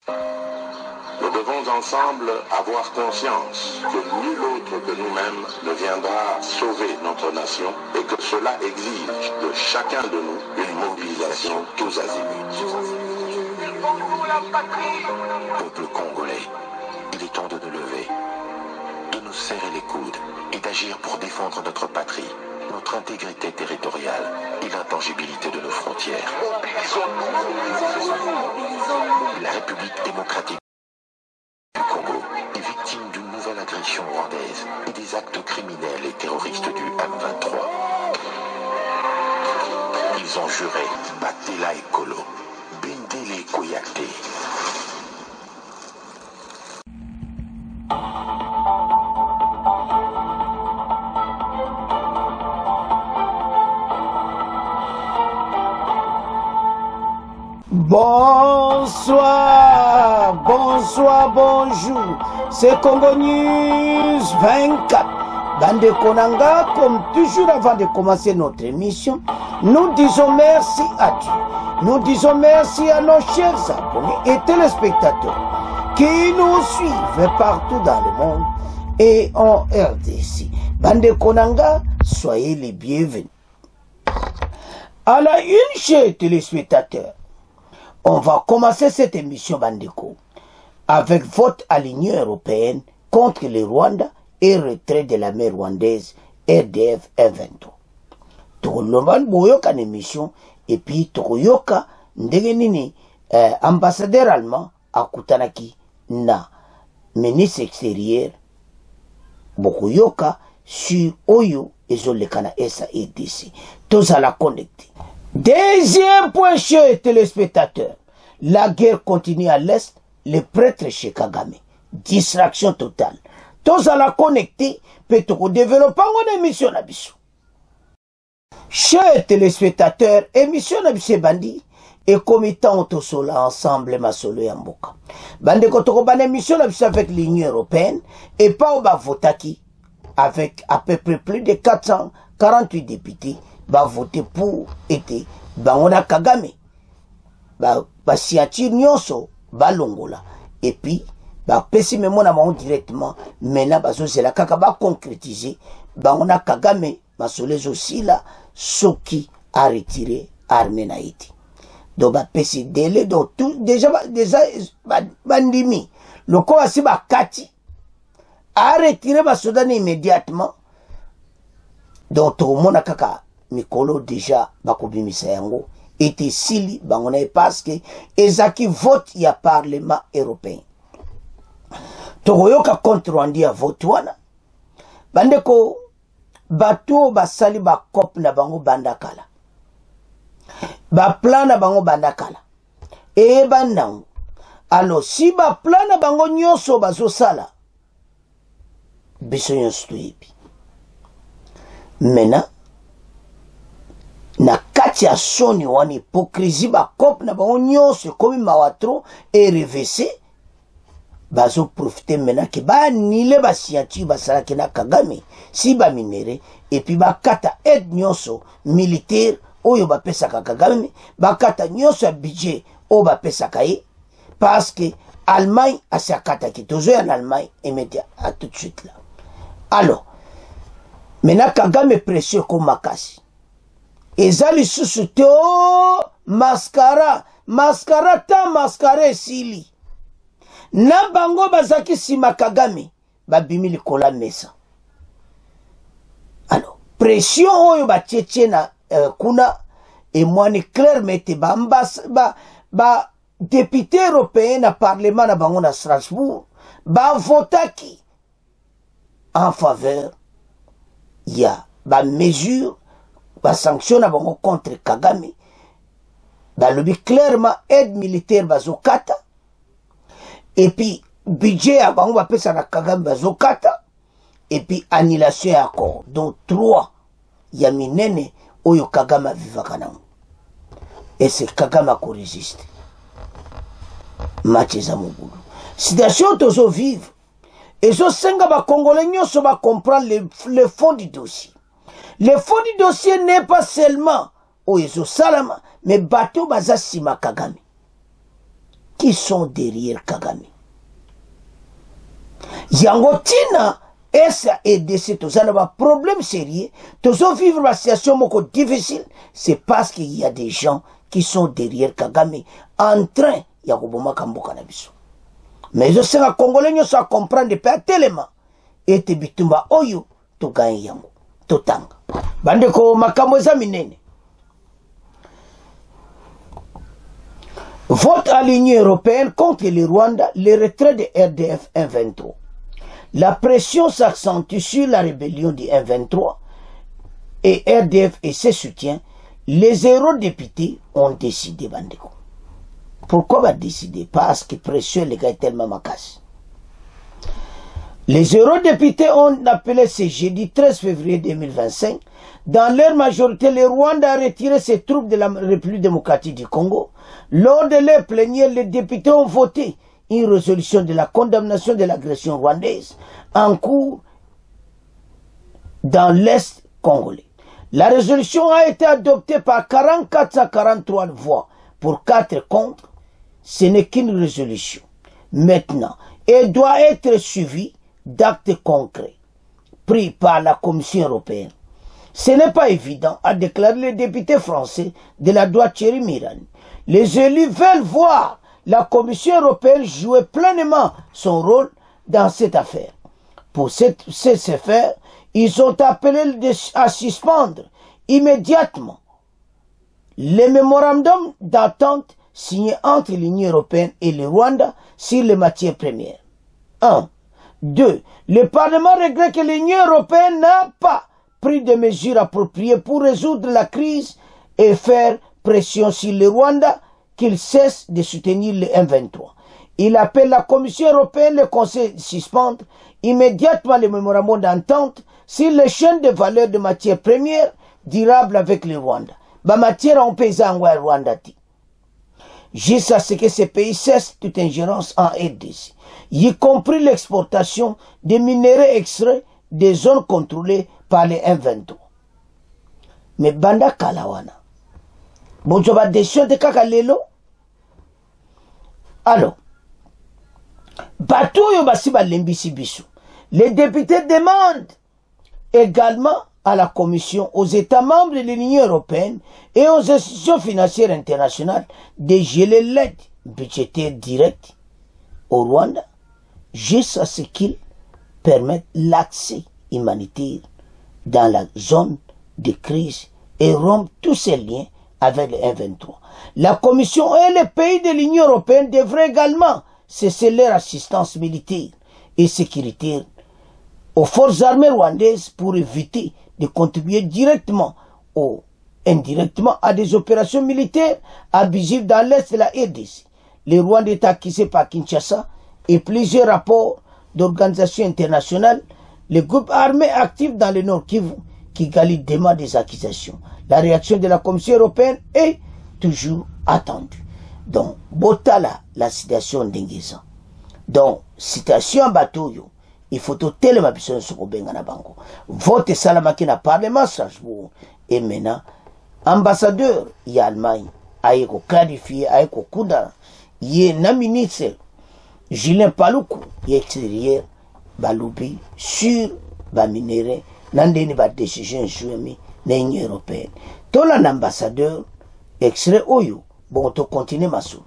Nous devons ensemble avoir conscience que nul autre que nous-mêmes ne viendra sauver notre nation et que cela exige de chacun de nous une mobilisation tous azimuts. Peuple congolais, il est temps de nous lever, de nous serrer les coudes et d'agir pour défendre notre patrie, notre intégrité territoriale et l'intangibilité de nos frontières. La République démocratique du Congo est victime d'une nouvelle agression rwandaise et des actes criminels et terroristes du M23. Ils ont juré Batela Ekolo, Bindele Koyate. Bonsoir, bonsoir, bonjour. C'est Congo News 24. Bande Konanga, comme toujours avant de commencer notre émission, nous disons merci à Dieu. Nous disons merci à nos chers abonnés et téléspectateurs qui nous suivent partout dans le monde et en RDC. Bande Konanga, soyez les bienvenus. À la une, chers téléspectateurs, on va commencer cette émission Bandeko avec vote à l'Union européenne contre le Rwanda et retrait de la mer rwandaise RDF F23. Tokolomba boyoka na émission et puis tokoyoka ndenge nini ambassadeur allemand akutanaki na ministre extérieur bokoyoka sur oyo ezoleka na SADC. Tozala connecté. Deuxième point, chers téléspectateurs, la guerre continue à l'est, les prêtres chez Kagame. Distraction totale. Tous à la connecter, peut-on développer une émission d'Abisso. Chers téléspectateurs, émission d'Abisso Bandi, et committant autosola ensemble, ma solo et Mboka. Bandi Kotoko ban émission d'Abisso avec l'Union européenne, et pas au Bavotaki, avec à peu près plus de 448 députés, va voter pour été bangola Kagame ba siatir nyonso ba longola et puis ba pesi memona bango directement mena bazo zela kaka ba concrétiser bangola Kagame basolezo sila soki a retiré armée na iti donc ba pesi délai donc tout déjà bandimi loko asi ba kati a retiré ba soldats immédiatement donc tout mona kaka mikolo déjà bakobimisa yango était sili bangona parce que ezaki vote ya parlement européen tokoyoka contre Rwanda vote wana bandeko bato basali ba cop na bango bandakala ba plan na bango bandakala e bandango alors si ba plan na bango nyonso bazosala biso nyonso toyebi maintenant na kati ya soni wana hypocrisie bakope na bango nyonso ekomi mawatro e RVC bazo profite maintenant ke baanile basianture basalaki na Kagame si baminere epuis bakata aide nyonso militaire oyo bapesaka Kagame bakata nyonso ya budget oyo bapesaka ye parce que Allemagne asi akataki tozoya na Allemagne emete à tout de suite là. Alors maintenant Kagame pression comme makasi ezali susu te mascara ta mascara esili na bango bazaki sima Kagame babimi likola mesa. Alors pression oyo batie na kuna emwani clair mete ba député européen na parlement na bango na Strasbourg ba votaki en faveur ya ba mesure ba sanction na bango contre Kagame balobi clairement aide militaire bazokata et puis budget à bango bapesa na Kagame bazokata et puis annulation ya accord donc 3 ya minene oyo Kagame vivaka nango et c'est Kagame ko résiste match za mobulu situation tozo vivre et zo senga ba congolais nyonso ba comprendre le fond du dossier. Le fond du dossier n'est pas seulement Oyezo Salama, mais bateau baza sima Kagame. qui sont derrière Kagame. Yango tina SADC, tout ça, un problème sérieux, tout ça, vivre la situation difficile, c'est parce qu'il y a des gens qui sont derrière Kagame, en train, Yakoboma Kamboka Nabiso. Mais je sais que les Congolais ne savent comprendre pas tellement, et te bitumba oyo, to gagne yango, to tanga. Bande ko makamweza minene. Vote à l'Union européenne contre le Rwanda, le retrait de RDF 1-23. La pression s'accentue sur la rébellion du 1-23 et RDF et ses soutiens. Les eurodéputés ont décidé, Bandeko. Pourquoi va décider? Parce que pression les gars est tellement macasse. Les eurodéputés ont appelé ce jeudi 13 février 2025. Dans leur majorité, le Rwanda a retiré ses troupes de la République démocratique du Congo. Lors de leur plénière, les députés ont voté une résolution de la condamnation de l'agression rwandaise en cours dans l'Est congolais. La résolution a été adoptée par 4443 voix pour 4 contre. Ce n'est qu'une résolution. Maintenant, elle doit être suivie d'actes concrets pris par la Commission européenne. Ce n'est pas évident, a déclaré le député français de la droite Thierry Mirani. Les élus veulent voir la Commission européenne jouer pleinement son rôle dans cette affaire. Pour ce faire, ils ont appelé à suspendre immédiatement les mémorandums d'attente signés entre l'Union européenne et le Rwanda sur les matières premières. 1. 2. Le Parlement regrette que l'Union européenne n'a pas pris de mesures appropriées pour résoudre la crise et faire pression sur le Rwanda qu'il cesse de soutenir le M23. Il appelle la Commission européenne et le Conseil de suspendre immédiatement les mémorandums d'entente sur les chaînes de valeur de matières premières durables avec le Rwanda. Ba matière on peut en Rwanda. Jusqu'à ce que ces pays cessent toute ingérence en RDC, y compris l'exportation des minéraux extraits des zones contrôlées par les M23. Mais Banda Kalawana, bonjour, décision de Kakalelo. Alors, Batou Yobasiba Lembisi Bissou. Les députés demandent également à la Commission, aux États membres de l'Union européenne et aux institutions financières internationales de geler l'aide budgétaire directe au Rwanda jusqu'à ce qu'ils permettent l'accès humanitaire dans la zone de crise et rompre tous ces liens avec le M23. La Commission et les pays de l'Union européenne devraient également cesser leur assistance militaire et sécuritaire aux forces armées rwandaises pour éviter de contribuer directement ou indirectement à des opérations militaires abusives dans l'Est de la RDC. Le Rwanda est accusé par Kinshasa et plusieurs rapports d'organisations internationales. Les groupes armés actifs dans le Nord Kivu qui Kigali demande des accusations. La réaction de la Commission européenne est toujours attendue. Donc, Botala, la situation d'Ingeza. Donc, citation bateau, il faut tellement besoin de ce qu'on a bango. Vote Salamaki na Parlement Strasbourg. Et maintenant, ambassadeur, il y a Allemagne, aïko clarifié, aïko kuda, il y a un ministre, Julien Paluku, il y a extérieur, baloubi, sur, ba minéré, n'andeni ba décision jouée, l'Union européenne. Tout l'ambassadeur, extrait Oyo, bon, to continue ma sou.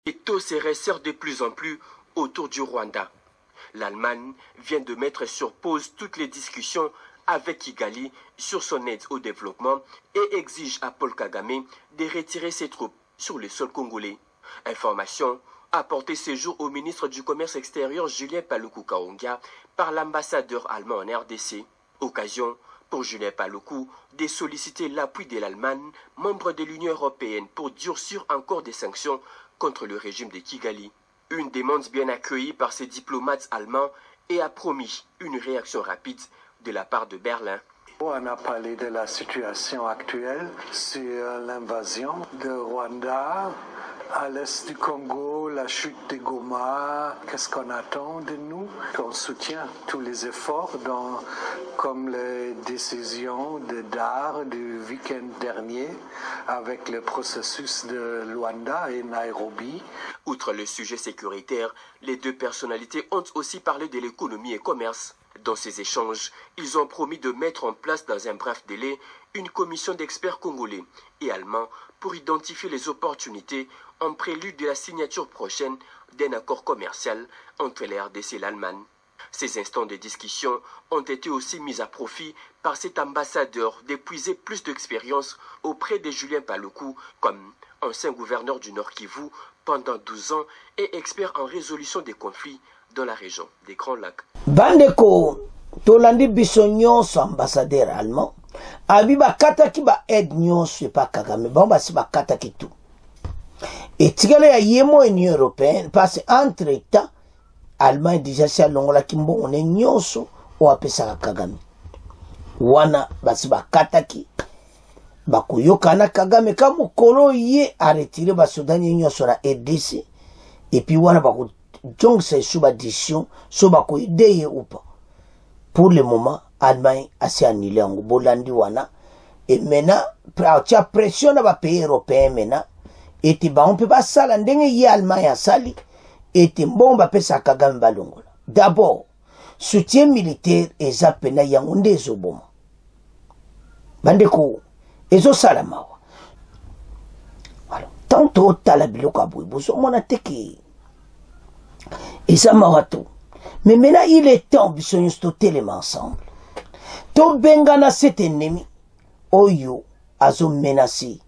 Les taux se resserrent de plus en plus autour du Rwanda. L'Allemagne vient de mettre sur pause toutes les discussions avec Kigali sur son aide au développement et exige à Paul Kagame de retirer ses troupes sur le sol congolais. Information apportée ce jour au ministre du Commerce extérieur Julien Paluku Kahongya par l'ambassadeur allemand en RDC. Occasion pour Julien Paluku de solliciter l'appui de l'Allemagne, membre de l'Union européenne, pour durcir encore des sanctions contre le régime de Kigali. Une demande bien accueillie par ces diplomates allemands et a promis une réaction rapide de la part de Berlin. On a parlé de la situation actuelle sur l'invasion de Rwanda À l'est du Congo, la chute de Goma, qu'est-ce qu'on attend de nous? On soutient tous les efforts, comme les décisions de DAR du week-end dernier avec le processus de Luanda et Nairobi. Outre le sujet sécuritaire, les deux personnalités ont aussi parlé de l'économie et commerce. Dans ces échanges, ils ont promis de mettre en place dans un bref délai une commission d'experts congolais et allemands pour identifier les opportunités en prélude de la signature prochaine d'un accord commercial entre les RDC et l'Allemagne. Ces instants de discussion ont été aussi mis à profit par cet ambassadeur d'épuiser plus d'expérience auprès de Julien Paluku comme ancien gouverneur du Nord Kivu pendant 12 ans et expert en résolution des conflits dans la région des Grands Lacs. Bandeko tolandi biso nyonso ambassadeur allemand abi bakataki ba aide nyonso epa Kagame bango basi bakataki tout etikala ya yemo Union européenne parce entre état Allemagne déjà si alongolaki mbongo ne nyonso o apesaka Kagame wana basi bakataki bakuyokana Kagame ka mokolo ye aretire basoda nyonso na RDC et puis wana baku donc c'est sous ma décision, sous ma idée ou pas. Pour le moment, Allemagne a s'est annulé en Bolandi wana. Et maintenant, tu as pression dans les pays européens maintenant. Et tu on peut pas ça là, ndenge y Allemagne a sali. Et tu bon ba pesa Kagame balongola. D'abord, soutien militaire et zapena yangonde zoboma. Bandeko, ezo salamawa. Alors, tantôt talabiloko abui, bozo mona teki. Et ça m'a tout. Mais maintenant, il est temps de se tellement ensemble. Tout bengana cet ennemi, oyo, azo menacé,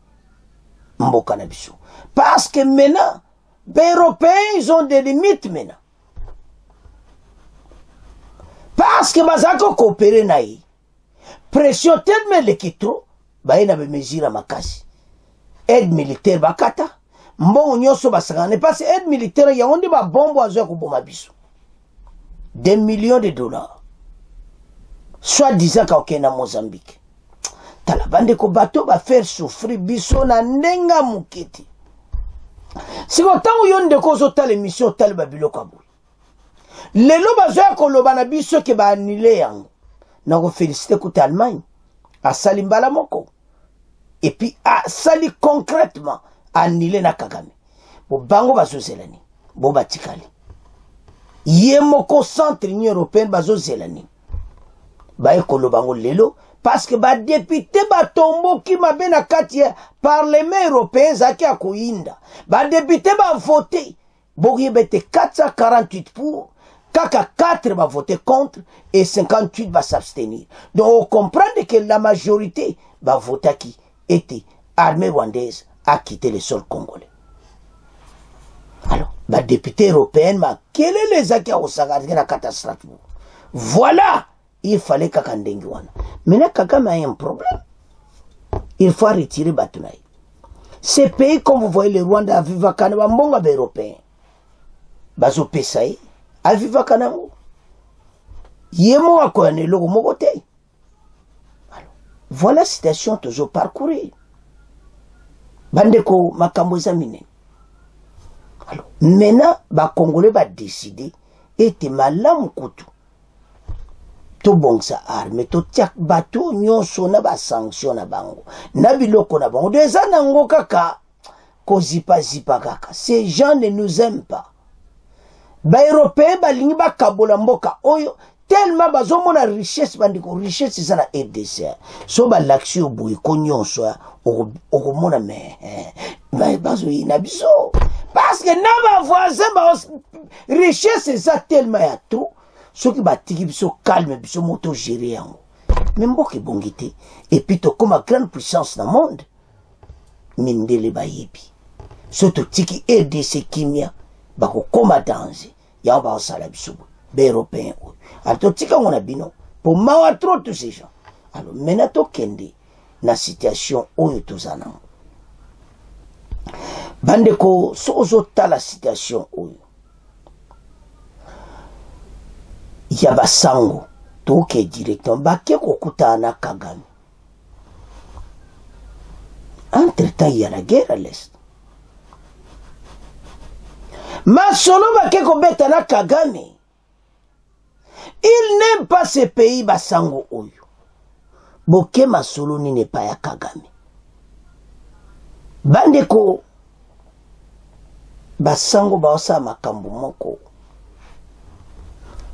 mboka na biso. Parce que maintenant, les Européens, ils ont des limites maintenant. Parce que bazako coopérer naï. Pression tellement le kitro, ba ina be mesure à makasi. Aide militaire bakata. Mbongo nyonso basangane parce que aide militaire ya onde ba bombo azo ko boma biso. Des millions de dollars. Soit disant ka na Mozambique. Talabande ko bateau ba faire souffrir biso na ndenga mukiti. Si autant yonde ko zo tale mission tale babilo kabu. Lelo bazo ko loba na biso ke ba annulé yango. Na ko féliciter ko Allemagne a salimbala moko. Et puis a sali concrètement annulé na Kagame. Bo bango bazo zelani. Bo batikali. Yemoko centre Union européenne bazo zelani. Ba ekolo bango lelo parce que ba député ba tombo ki mabe na kati ya parlement européen zaki akoinda. Ba député ba voté. Bo yebete 448 pour, kaka 4 va voter contre et 58 va s'abstenir. Donc on comprend que la majorité va voter qui était armée rwandaise a quitté le sol congolais. Alors, la députée européenne m'a quel est les acquis au Sagardi la catastrophe. Voilà, il fallait Kakandenguana. Maintenant, Kagame a un problème. Il faut retirer Batunaï. Ces pays, comme vous voyez, le Rwanda, Aviva Kanama, Monga européen. Bazo Pesaï, Aviva Kanamo. Yemo a quoi, le Mogote. Voilà la situation toujours parcourue. Bandeko makambo zamine. Alors, maintenant, ba Congolais va décider et te malam kutu. To bon sa arme, to tiak bateau nyonso na ba sanction na bango. Na biloko na bango. Deza nango kaka, ko zipa kaka. Ces gens ne nous aiment pas. Ba Européens ba lingi ba kabola mboka oyo. Tellement bazo mona richesse bandiko richesse ça na RDC so ba l'action boui konyon so o mona mais bazo ina biso parce que na ba voisin ba richesse ça tellement ya trop so ki ba tiki biso calme biso moto gérer yango même boke bongité et puis to comme grande puissance dans le monde mindele ba yebi so to tiki RDC kimia ba ko koma danger ya ba sala biso Européens. Alors, tu on a bino pour mawa trop tous ces gens. Alors, maintenant, kende na situation où tous en ont. Bandeko, sozo ta la situation où yaba sango, toke directement, baké kokuta na Kagame. Entre-temps, il y a la guerre à l'Est. Masolo bake kobeta na Kagame. Il n'aime pas ce pays basango oyo. Boke Masolo ni n'est pas ya Kagame. Bandeko basango baosa makambo moko.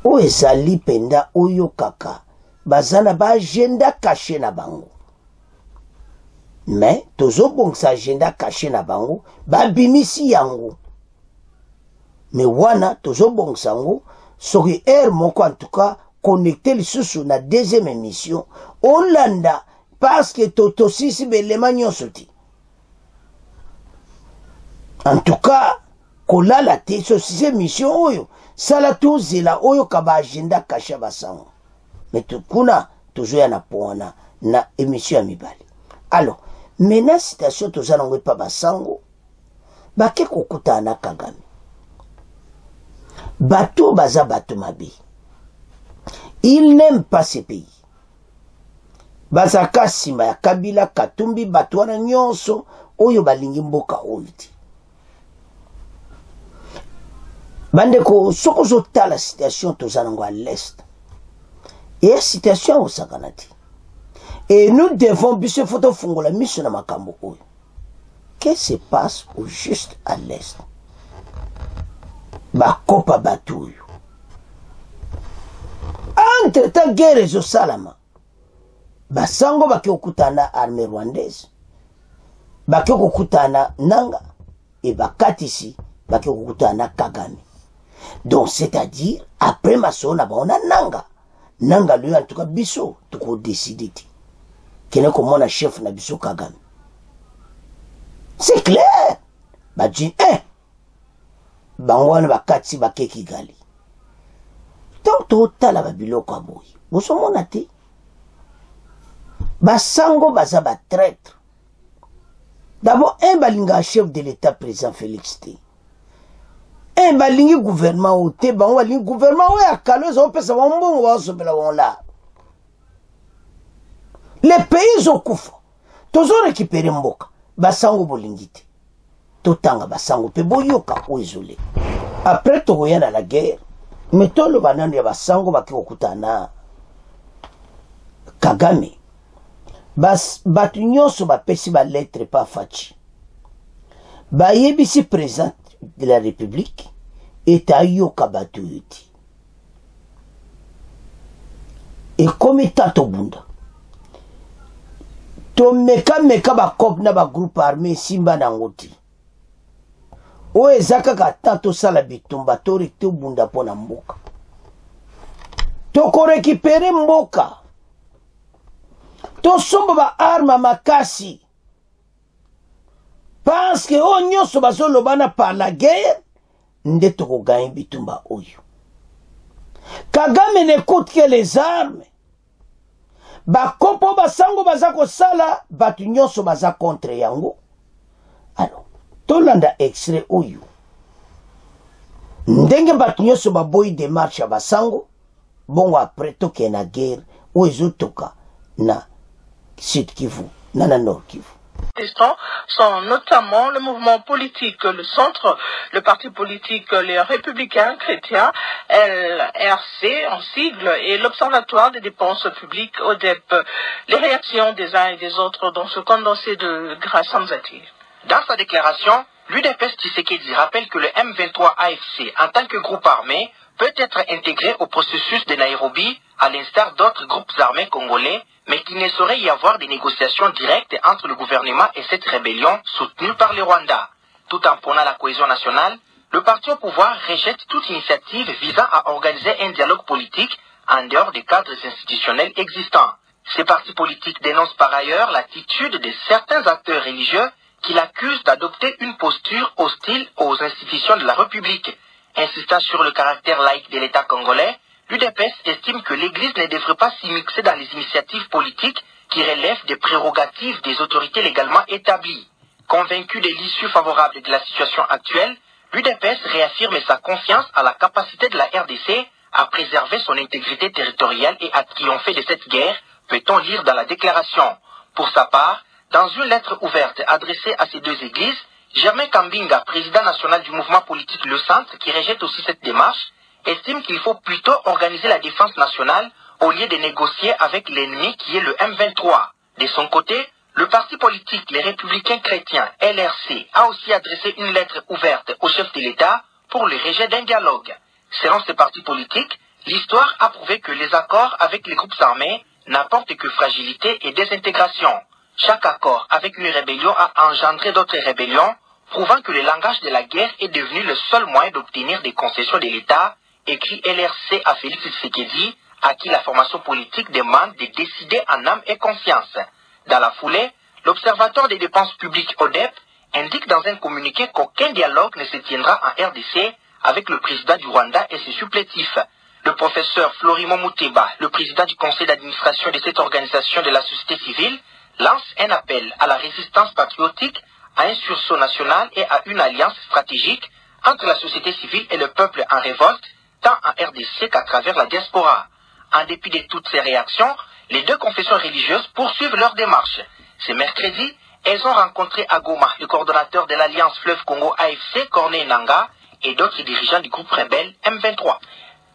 O ezali penda oyo kaka. Bazana ba agenda caché na bango. Mais tozo bongsa agenda caché na bango ba bimisi yango. Mais wana tozo bongsa ngo soki moko en tout cas connecté lisusu na deuxième émission Hollanda parce que toto sisi belema nyonso ti. En tout cas kolala te so sisi émission oyo sala to zela oyo ka ba agenda caché basango. Mais kuna toujours ya na pona na émission ya mibali. Alors, maintenant citation toza nango pa basango bake kokuta na Kagame. Bato baza bato mabe. Il n'aime pas ce pays. Bazaka sima ya Kabila Katumbi bato wana nyonso oyo balingi mboka oyo ti. Bandeko soko zota la citation toza nango à l'est. Et la situation au Sakanati. Et nous devons bien photo fungola mission na makambo oyo. Qu'est-ce qui se passe au juste à l'est? Bakopa batuyo. Entre-temps guerre ezo salama. Basango baki okutana armée rwandaise. Baki okutana nanga et bakatisi baki okutana Kagame. Donc c'est-à-dire après Masolo na baona nanga. Nanga lui en tout cas biso toko décider ti kene ko mona chef na biso Kagame. C'est clair. Ba di bangwana bakati bakeki gali. Donc totala ba biloko aboyi. Boso mona te. Basango baza ba traître. D'abord balinga chef de l'état président Félix T. Balingi gouvernement ou te bango balingi gouvernement ou ya kaloza on pesa mbongo wa sobela wala. Les pays okufa. Tozo récupérer mboka. Basango bolingiti. Totanga basango pe boyoka oizole. Après tokoya na la guerre, metolo banani ya basango baki okutana Kagame. Batu nyonso bapesi ba lettre pa fachi. Bayebisi président de la République et ayoka batu yuti. Et comme tato bunda. To meka ba kop na ba groupe armé simba na ngoti. O ezaka ka tato sala bitumba to rekto bunda pona mboka. To ko récupérer mboka. To somba ba arma makasi. Parce que on nyonso bazolo bana par la guerre nde toko gagner bitumba oyo. Kagame n'écoute que les armes. Bakopo basango bazako sala batu nyonso baza contre yango. Alors, tolanda extrait oyo. Ndenge batu nyonso baboyi démarche ya basango bongo après toke na guerre ou ezotoka na Sud Kivu, na Nord Kivu. Sont notamment le mouvement politique Le Centre, le parti politique Les Républicains Chrétiens, LRC en sigle, et l'Observatoire des dépenses publiques, ODEP. Les réactions des uns et des autres dans ce condensé de Grace Hamzati. Dans sa déclaration, l'UDPS Tshisekedi rappelle que le M23 AFC, en tant que groupe armé, peut être intégré au processus de Nairobi, à l'instar d'autres groupes armés congolais, mais qu'il ne saurait y avoir des négociations directes entre le gouvernement et cette rébellion soutenue par le Rwanda. Tout en prônant la cohésion nationale, le parti au pouvoir rejette toute initiative visant à organiser un dialogue politique en dehors des cadres institutionnels existants. Ces partis politiques dénoncent par ailleurs l'attitude de certains acteurs religieux qui l'accusent d'adopter une posture hostile aux institutions de la République. Insistant sur le caractère laïque de l'État congolais, l'UDPS estime que l'Église ne devrait pas s'immiscer dans les initiatives politiques qui relèvent des prérogatives des autorités légalement établies. Convaincu de l'issue favorable de la situation actuelle, l'UDPS réaffirme sa confiance à la capacité de la RDC à préserver son intégrité territoriale et à triompher de cette guerre, peut-on lire dans la déclaration. Pour sa part, dans une lettre ouverte adressée à ces deux églises, Germain Kambinga, président national du mouvement politique Le Centre, qui rejette aussi cette démarche, estime qu'il faut plutôt organiser la défense nationale au lieu de négocier avec l'ennemi qui est le M23. De son côté, le parti politique Les Républicains Chrétiens, LRC, a aussi adressé une lettre ouverte au chef de l'État pour le rejet d'un dialogue. Selon ce parti politique, l'histoire a prouvé que les accords avec les groupes armés n'apportent que fragilité et désintégration. Chaque accord avec une rébellion a engendré d'autres rébellions, prouvant que le langage de la guerre est devenu le seul moyen d'obtenir des concessions de l'État, écrit LRC à Félix Tshisekedi, à qui la formation politique demande de décider en âme et conscience. Dans la foulée, l'Observatoire des dépenses publiques ODEP indique dans un communiqué qu'aucun dialogue ne se tiendra en RDC avec le président du Rwanda et ses supplétifs. Le professeur Florimon Muteba, le président du conseil d'administration de cette organisation de la société civile, lance un appel à la résistance patriotique, à un sursaut national et à une alliance stratégique entre la société civile et le peuple en révolte, tant en RDC qu'à travers la diaspora. En dépit de toutes ces réactions, les deux confessions religieuses poursuivent leur démarche. Ce mercredi, elles ont rencontré à Goma le coordonnateur de l'Alliance Fleuve Congo AFC, Corneille Nangaa, et d'autres dirigeants du groupe rebelle M23.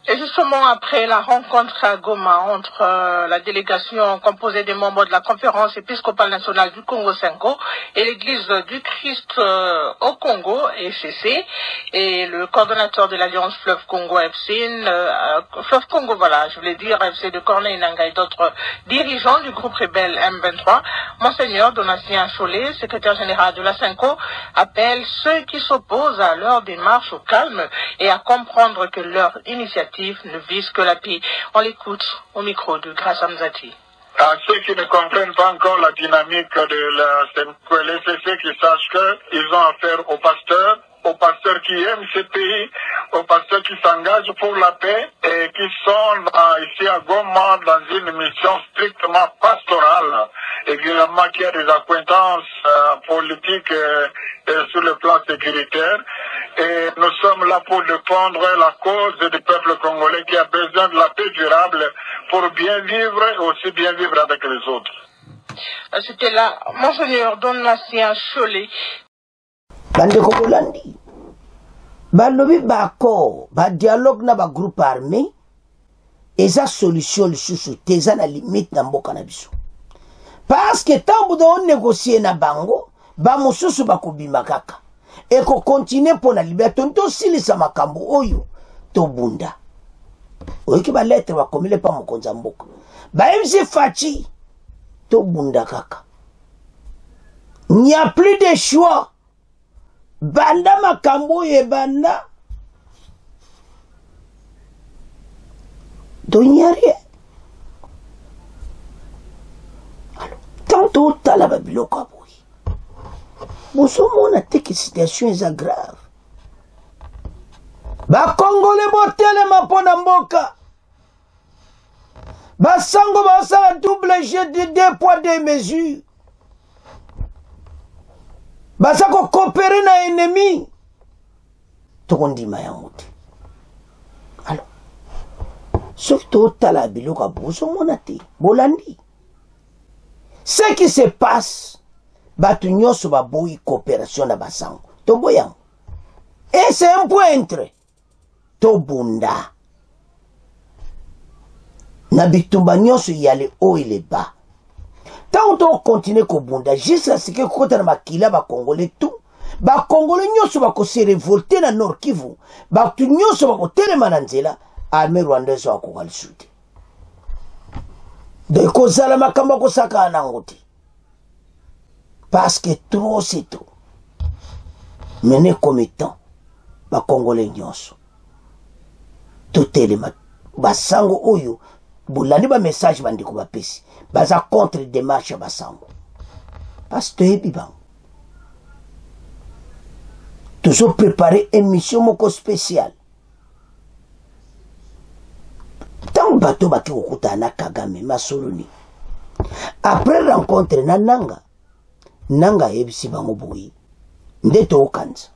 Et justement, après la rencontre à Goma entre la délégation composée des membres de la conférence épiscopale nationale du Congo-Senko et l'église du Christ au Congo, ECC, et le coordonnateur de l'Alliance Fleuve Congo FC, Fleuve Congo, voilà, je voulais dire FC de Corneille Nangaa et d'autres dirigeants du groupe rebelle M23, Monseigneur Donatien Cholet, secrétaire général de la Senko, appelle ceux qui s'opposent à leur démarche au calme et à comprendre que leur initiative ne vise que la paix. On l'écoute au micro de Grace Amzati. À ceux qui ne comprennent pas encore la dynamique de la CNCC, qui sachent qu'ils ont affaire aux pasteurs qui aiment ce pays, aux pasteurs qui s'engagent pour la paix et qui sont ici à Goma dans une mission strictement pastorale, également qui a des acquaintances politiques sur le plan sécuritaire. Et nous sommes là pour défendre la cause du peuple congolais qui a besoin de la paix durable pour bien vivre et aussi bien vivre avec les autres. C'était là, Monseigneur Donatien Cholet. Bandeko Bolandi, balobi bako, ba dialogue na ba groupe armé, eza solution lisusu te, eza na limite na mboka na biso. Parce que tant bodo on négocier na bango, ba mosusu bakobima kaka. Et qu'on continue pour la liberté, on silisa makambo oyo to bunda. Oyo ki ba lettre ba komile pa mokonza mboka. Ba MC Fachi to bunda kaka. Il n'y a plus de choix. Banda makambo ye banda. Donc il n'y a rien. Alors, tantôt t'as la babiloko. Bonsommons na teke situation est grave. Ba Congolais botele mapona mboka. Ba sango ba sa double jet de 2 poids 2 mesures. Ba sa ko coopérer na ennemi. Tokondima yango te. Alors, surtout tala biloko bonsommons na te. Bolandi. Ce qui se passe batu nyonso baboyi coopération na basango to boyang et c'est un point entre to bunda na bitumba nyonso ya le haut et le bas tant on continue ko bunda jusqu'à ce que kota na makila ba congolais tout ba congolais nyonso ba ko se révolter na Nord Kivu batu nyonso ba ko telema na nzela armée rwandaise wa ko kalisute de ko zala makamba ko saka na ngoti. Parce que trop c'est trop. Mené comme étant, ba Congolais nyonso. Tout est le mat. Ba sango oyo, boulani ba message bandiko ba pesi. Baza contre démarche ba sango. Parce que bibang. Toujours préparer une mission moko spéciale. Tant bato baki okuta na Kagame masoloni. Après rencontre na Nanga ebisi bango boyi ndeto okanza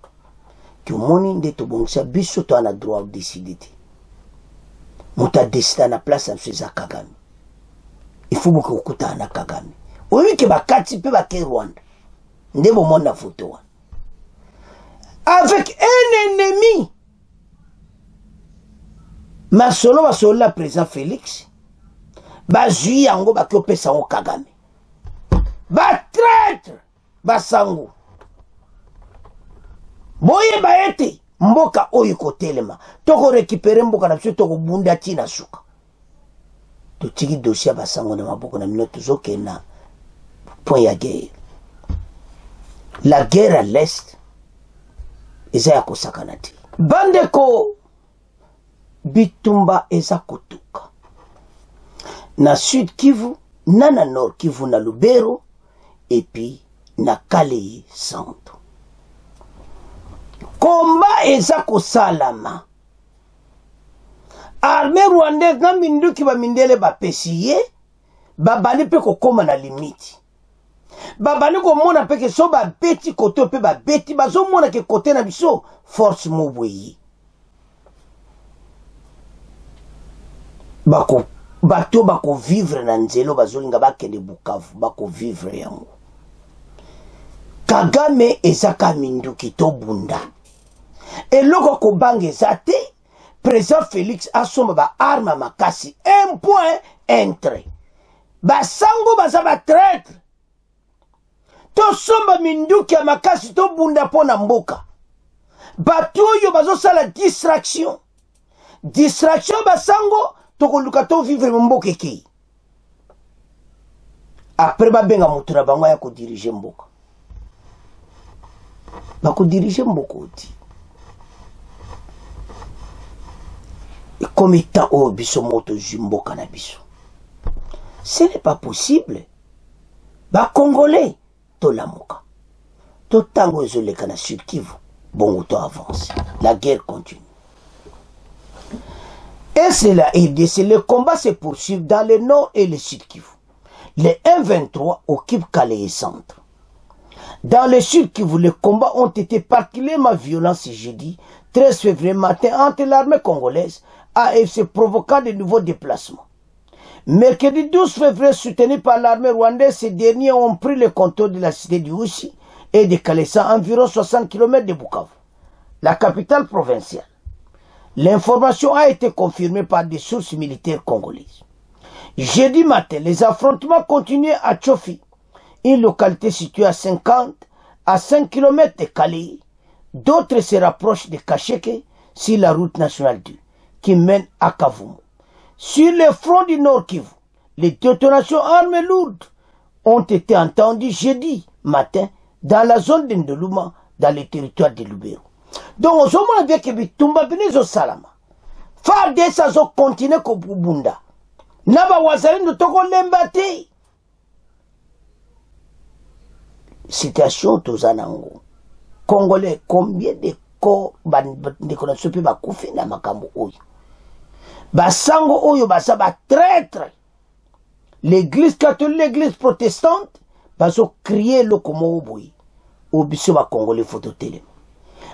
ki omoni ndeto bongisa biso to ana droit de décider te muta décider na place ya Mseza Kagame il faut beaucoup okuta na Kagame oyi ke bakati pe ba ke Rwanda ndebo mona photo wa avec un ennemi. Masolo basolo la président Félix. Bazui yango bakiope sango Kagame. Ba traître basango. Boye baete mboka oyo kotelema. Toko récupérer mboka na biso toko bunda tina suka. Totiki dossier basango na maboko na minoto zokena point ya guerre. La guerre à l'est eza ya kosakana te. Bandeko bitumba eza kotuka. Na Sud Kivu, na Nord Kivu na Lubero, et puis na Kalei Centre. Komba eza kosalama. Armée rwandaise na minduki ba mindele ba pesiye, babali pe kokoma na limiti. Babali ko mona pe ke so ba beti koto pe ba beti bazo mona ke kote na biso force mobweyi. Bako bato bako vivre na nzelo bazolinga bakende Bukavu bako vivre yango. Kagame ezaka minduki to bunda. Eloko ko bange zate président Félix asomba ba arme makasi 1 point entre. Basango baza ba traître. To somba minduki ya makasi to bunda pona mboka. Bato yo bazo sala distraction. Distraction basango toko lukato vivre mboka ki. Après ba benga mutura bango ya ko diriger mboka. Ba ko diriger mboka oti. Et comme étant au biso moto jumboka na biso. Ce n'est pas possible. Ba Congolais to lamoka. To tango ezoleka na Sud Kivu. Bon auto avance. La guerre continue. Et c'est la RDC. Le combat se poursuit dans le nord et le sud Kivu. Les M23 occupent Kalei Centre. Dans le sud Kivu, les combats ont été particulièrement violents ce jeudi 13 février matin entre l'armée congolaise AFC provoquant de nouveaux déplacements. Mercredi 12 février, soutenu par l'armée rwandaise, ces derniers ont pris le contrôle de la cité du Houchi et de Kalei Centre, environ 60 km de Bukavu, la capitale provinciale. L'information a été confirmée par des sources militaires congolaises. Jeudi matin, les affrontements continuaient à Tchofi, une localité située à 5 km de Kalei. D'autres se rapprochent de Kacheke sur la route nationale 2 qui mène à Kavumu. Sur le front du Nord Kivu, les détonations armées lourdes ont été entendues jeudi matin dans la zone d'Indoluma, dans le territoire de Lubero. Donc, au moment où il y a des salama, faire des saisons continuer comme Bunda. Naba wazali no toko lembate. Situation tozanango. Congolais, combien de corps de connaissances pe ba kufi na makambo oyo. Basango oyo basa ba traître. L'église catholique, l'église protestante, baso crier le komo oboyi. Obiso ba Congolais phototélé.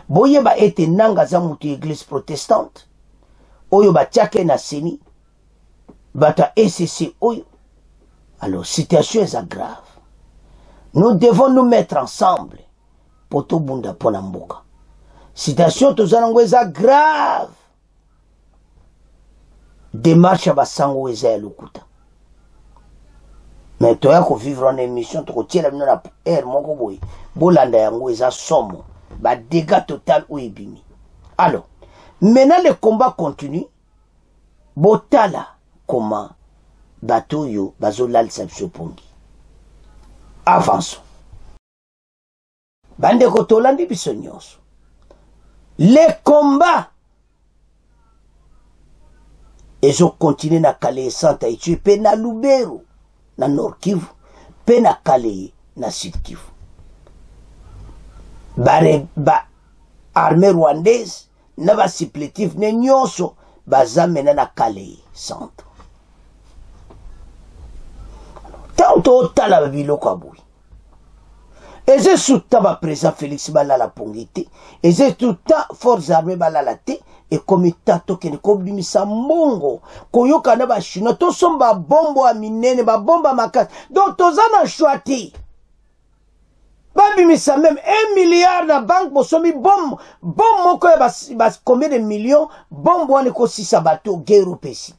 Boye ba ete nanga za mutu église protestante. Oyo ba tiake na seni. Bata ECC oyo. Alors, situation est grave. Nous devons nous mettre ensemble pour tout bunda ponamboka. Situation tozanango est grave. Démarche à basango est lukuta. Mais toi ko vivre en émission to tiela bino na air moko boy. Bolanda yango est somme. Ba dégâts total ou ebimi. Alors, maintenant le combat continue. Botala comment bateau yo bazolal sabsopongi. Avançons. Bande kotolandi bisonyos. Les combats ils ont continué na Kalei Centre et tu pe na Lubero na Nord Kivu pe na Kalei na Sud Kivu. Ba armée rwandaise na ba supplétif ne nyonso baza mena na Kalei Centre. Tanto tala biloko aboui. Et c'est sous-temps ba président Félix balala pongité. Et c'est tout-temps forces armées balala te. Et comme tato kene kobimisa mbongo. Koyoka na ba chino. To somba bombo a minene ba bomba makas. Donc tozana chouati. babimisa même 1 milliard na banque bosomi bom moko ya combien de millions bombe wana ekosisa bato guerre pesi.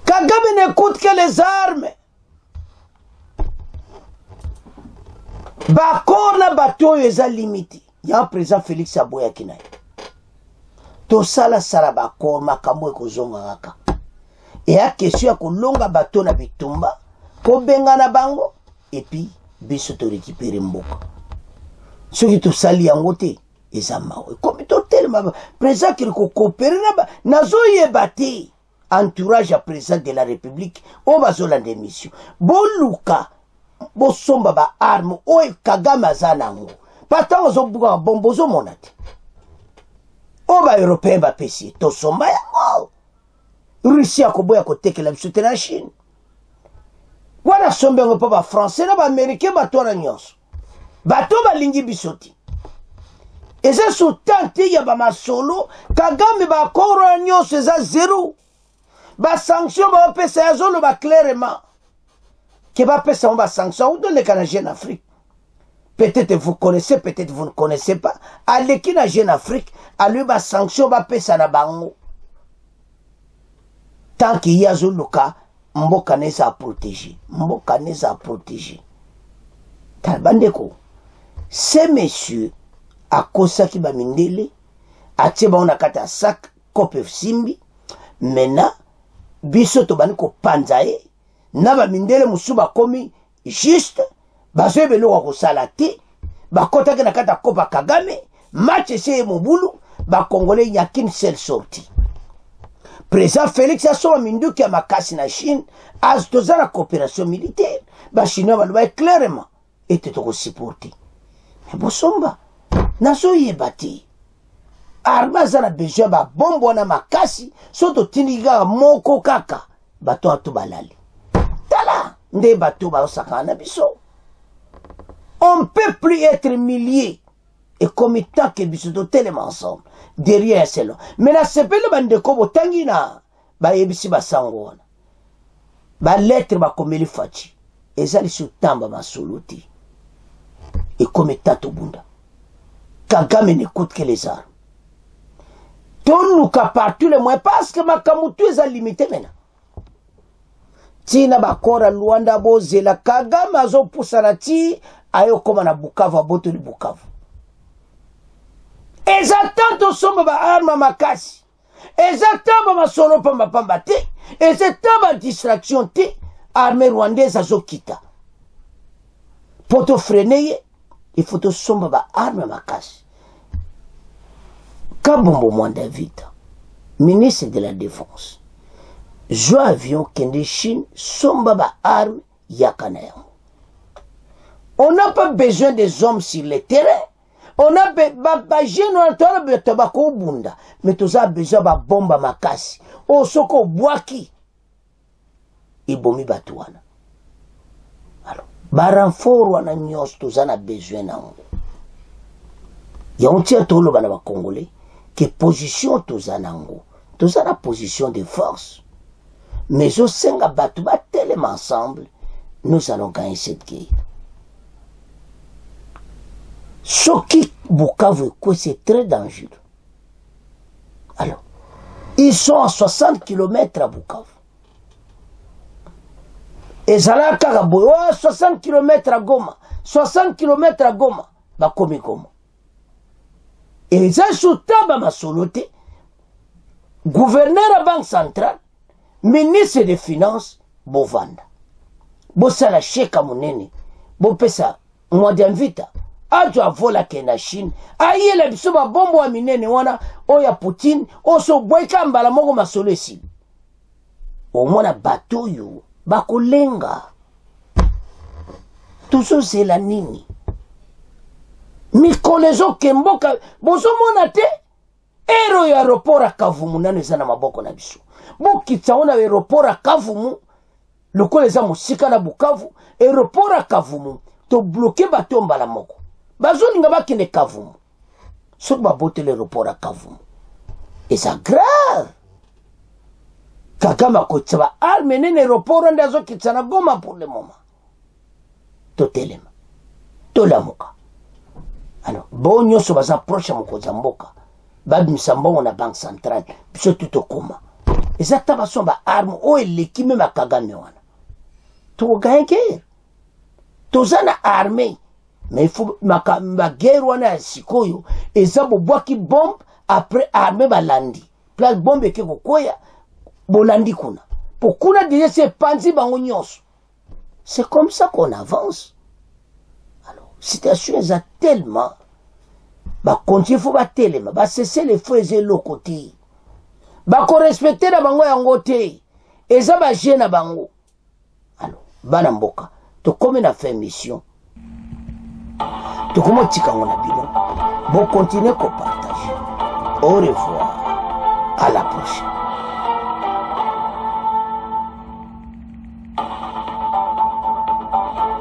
Kagame n'écoute que les armes. Bakor na bato oyo eza limité. Ya président Félix aboyaki na ye. Tosala sala bakor makambo ekozonga kaka. Eya question ya kolonga bato na bitumba po bengana bango et puis biso to récupérer mboka. Soki tosali yango te eza mawe. Comme totelema président ki ko coopérer na nazoyeba te entourage à président de la République o bazolanda émission. Boluka bosomba ba arme o Kagame azanango. Patango zobuka bombozo monate. O ba européen ba pesi to somba yango. Russie akoboya kotekela biso te na Chine. Wana sombe ngo pa ba français na ba américain bato na nyonso. Bato balingi biso te. Eza sutante ya ba masolo Kagame ba koro nyonso eza zéro. Ba sanction ba pesa ya zolo ba clairement. Que va pesa ba sanction ou dans les Canadiens en Afrique. Peut-être vous connaissez, peut-être vous ne connaissez pas. Allez qui na Jeune Afrique, à lui ba sanction ba pesa na bango. Tant qu'il y a zoluka, mboka neza a protéger. Mboka neza a protéger. Talbandeko. Ces messieurs, à kosaki ba mindele, a teba on a kata sac, kope simbi, mena, biso to baniko panzae, na ba mindele musuba komi, juste, bazo belo wa kosala te, ba kota ke na kata kopa Kagame, match ese mobulu, ba Congolais n'y a qu'une seule sortie. Président Félix a son mindu qui a makasi na Chine, az toza la coopération militaire. Ba Chinois va le clairement, et te toko supporter. Mais bosomba, nazo yebati. Arma zana besoin ba bombo na makasi, soto tiniga moko kaka, bato atu balali. Tala, nde bato ba osakana biso. On ne peut plus être milliers. Et comme tant que biso to tellement ensemble. Derrière cela. Mais la sepele bande ko botangina ba yebisi basango wana. Ba lettre ba komeli fachi. Ezali sutamba masoluti. Et comme tato bunda. Kagame n'écoute que les armes. Tonuka partout les moyens parce que makamutu est limité maintenant. Tina bakora Luanda bozela Kagame azo pusana ti ayo koma na Bukavu aboto li Bukavu. Exactement to somba ba arma makasi. Exactement ma solo pamba pamba te. Exactement distraction te. Armée rwandaise azo kita. Pour te freiner, il faut te somba ba arma makasi. Kabombo Mwanda Vita, ministre de la Défense. Jo avion kende Chine somba ba arme yakana. On n'a pas besoin des hommes sur le terrain. On a besoin bunda, mais tous a besoin de bomba makasi. O soko boaki. Ibomi batuana. Alors, baranfort wana nyos tous a besoin nango. Ya on tient tout le bana ba Congolais que position tous a nango. Tous a la position de force. Mais au senga batu ba tellement ensemble, nous allons gagner cette guerre. Ce qui Bukavu, c'est très dangereux. Alors, ils sont à 60 km à Bukavu. Et Zala Karaboy, 60 km à Goma. 60 km à Goma. Bakomi Goma. Et ils ont soutenu ma soloté. Gouverneur à Banque Centrale, ministre des Finances, Bovanda. Bosala Cheka Mounene. Bopesa, Mwanda Vita. Ajo avola ke na Chine aye la biso ba bombo wa minene wana oya Poutine oso boyka mbala moko masolo esi omona bato yo bakolenga tuso zela nini mikolezo kemboka bozo mona te ero ya aéroport a Kavumu nano eza na maboko na biso bokitsa ona aéroport a Kavumu lokola eza mosika na Bukavu aéroport a Kavumu to bloquer bato mbala moko bazoni nga bakene Kavumu. Soki babote l'aéroport à Kavumu. Et c'est grave. Kagame akotsa ba arme nene aéroport ndazo kitsana Goma pour le moment. totelema tolamuka. Alors bon nyonso baza proche mokonzi mboka babimisa mbongo na banque centrale biso tutokoma ezata baso ba arme o eleki me makagame wana togaye tozana armée mais il faut ma guerre wana ya sikoyo eza bobwaki bombe après armée balandi place bombe ke kokoya bolandi kuna pokuna déjà c'est panzi bango nyonso. C'est comme ça qu'on avance. Alors situation est tellement bah continuer faut ba tellement ba cesser les feux et l'autre côté ba ko respecter na bango yango te eza ba jeune bango. Alors bana mboka to comme na fait mission to comment tika ngona bino bon continuer ko partager. Au revoir, à la prochaine.